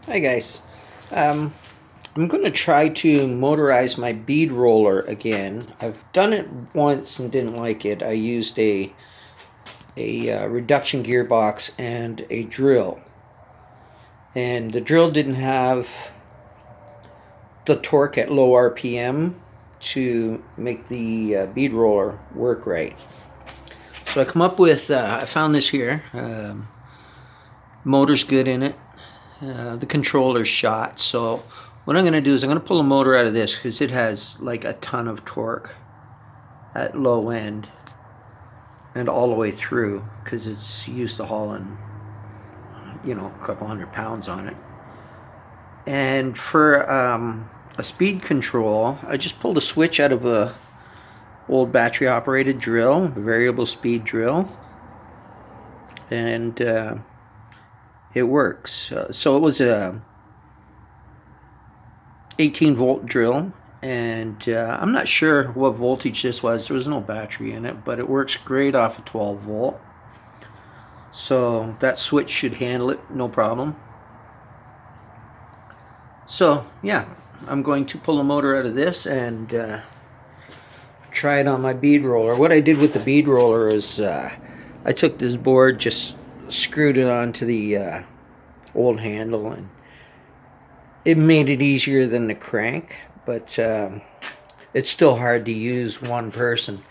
Hi guys. I'm going to try to motorize my bead roller again. I've done it once and didn't like it. I used a reduction gearbox and a drill. And the drill didn't have the torque at low RPM to make the bead roller work right. So I come up with, I found this here. Motor's good in it. The controller's shot. So what I'm going to do is I'm going to pull a motor out of this because it has like a ton of torque at low end and all the way through because it's used to hauling, a couple 100 pounds on it. And for a speed control, I just pulled a switch out of a old battery operated drill, a variable speed drill, and it works. So it was a 18-volt drill, and I'm not sure what voltage this was. There was no battery in it, but it works great off of 12 volt. So that switch should handle it, no problem. So yeah, I'm going to pull a motor out of this and try it on my bead roller. What I did with the bead roller is I took this board, just screwed it onto the old handle, and it made it easier than the crank, but it's still hard to use one person.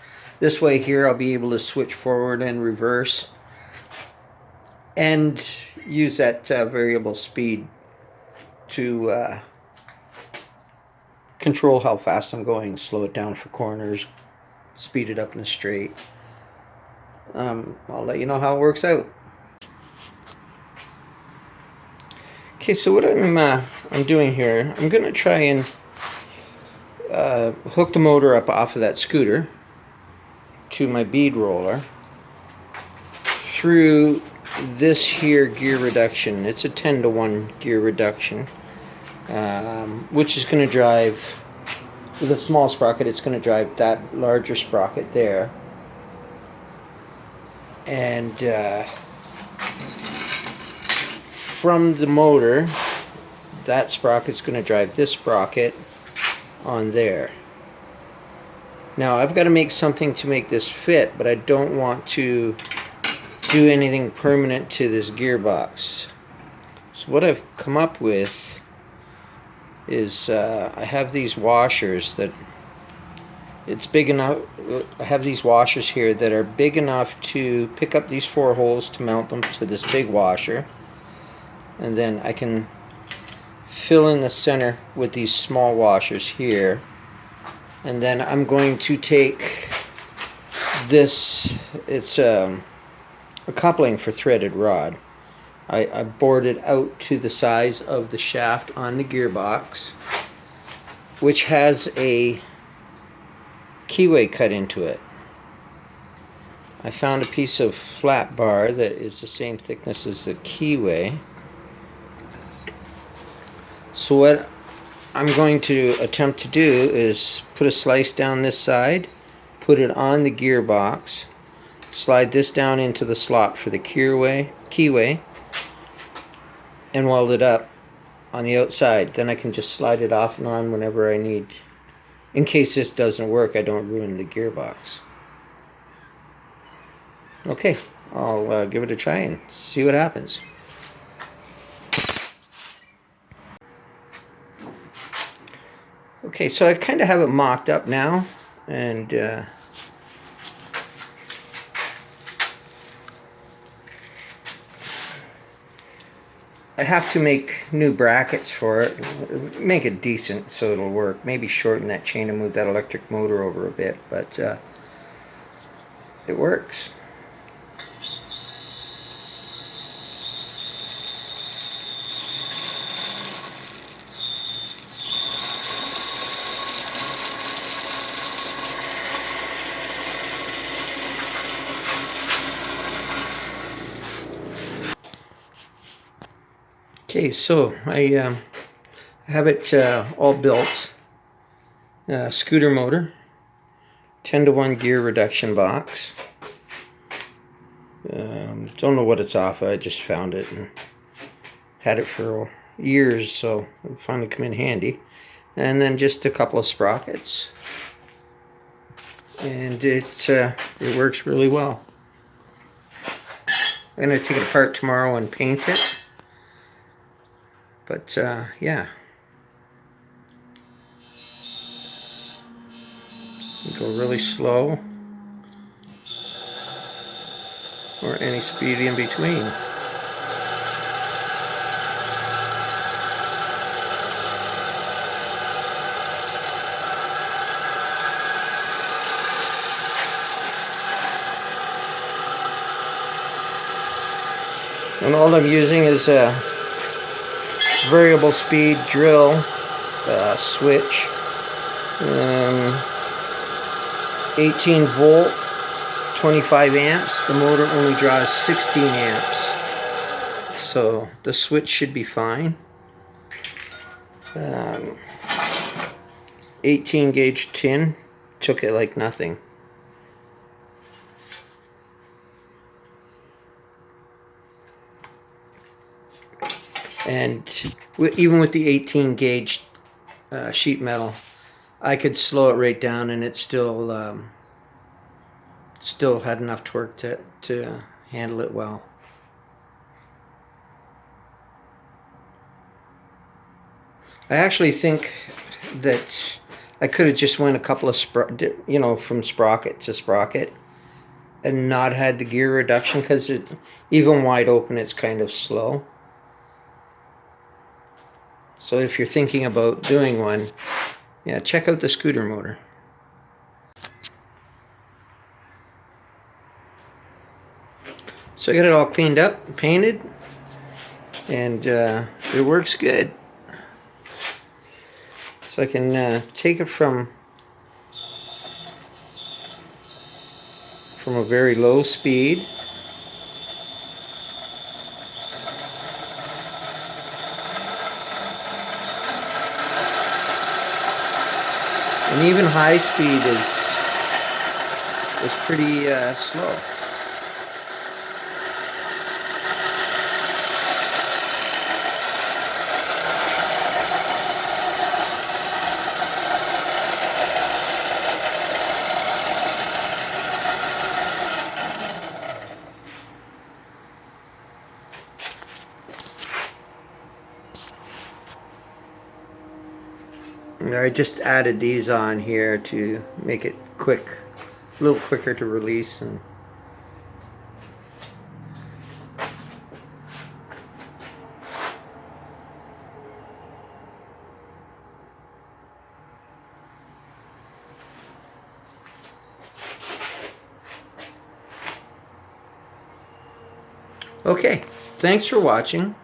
This way here I'll be able to switch forward and reverse and use that variable speed to control how fast I'm going, slow it down for corners, speed it up in a straight. I'll let you know how it works out. Okay, so what I'm doing here, I'm going to try and hook the motor up off of that scooter to my bead roller through this here gear reduction. It's a 10-to-1 gear reduction, which is going to drive, with a small sprocket, it's going to drive that larger sprocket there. And from the motor, that sprocket's going to drive this sprocket on there. Now I've got to make something to make this fit, but I don't want to do anything permanent to this gearbox. So what I've come up with is I have these washers that it's big enough. I have these washers here that are big enough to pick up these 4 holes to mount them to this big washer, and then I can fill in the center with these small washers here. And then I'm going to take this, it's a coupling for threaded rod. I bored it out to the size of the shaft on the gearbox, which has a keyway cut into it. I found a piece of flat bar that is the same thickness as the keyway. So what I'm going to attempt to do is put a slice down this side, put it on the gearbox, slide this down into the slot for the keyway, and weld it up on the outside. Then I can just slide it off and on whenever I need. In case this doesn't work, I don't ruin the gearbox. Okay, I'll give it a try and see what happens. Okay, so I kind of have it mocked up now, and I have to make new brackets for it, make it decent so it'll work. Maybe shorten that chain and move that electric motor over a bit, but it works. Okay, so I have it all built. Scooter motor, 10-to-1 gear reduction box. Don't know what it's off of. I just found it and had it for years, so it'll finally come in handy. And then just a couple of sprockets, and it works really well. I'm going to take it apart tomorrow and paint it, but yeah. Go really slow, or any speed in between. And all I'm using is a variable speed drill switch, 18 volt, 25 amps. The motor only draws 16 amps, so the switch should be fine. 18 gauge tin, took it like nothing. And even with the 18 gauge sheet metal, I could slow it right down, and it still had enough torque to handle it well. I actually think that I could have just went a couple of from sprocket to sprocket, and not had the gear reduction, because even wide open it's kind of slow. So if you're thinking about doing one, yeah, check out the scooter motor. So I got it all cleaned up, painted, and it works good. So I can take it from a very low speed. And even high speed is pretty slow. I just added these on here to make it quick, a little quicker to release. And okay, thanks for watching.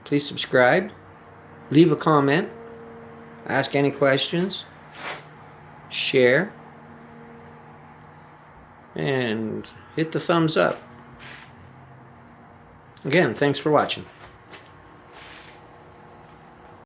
Please subscribe, leave a comment, ask any questions, share, and hit the thumbs up. Again, thanks for watching.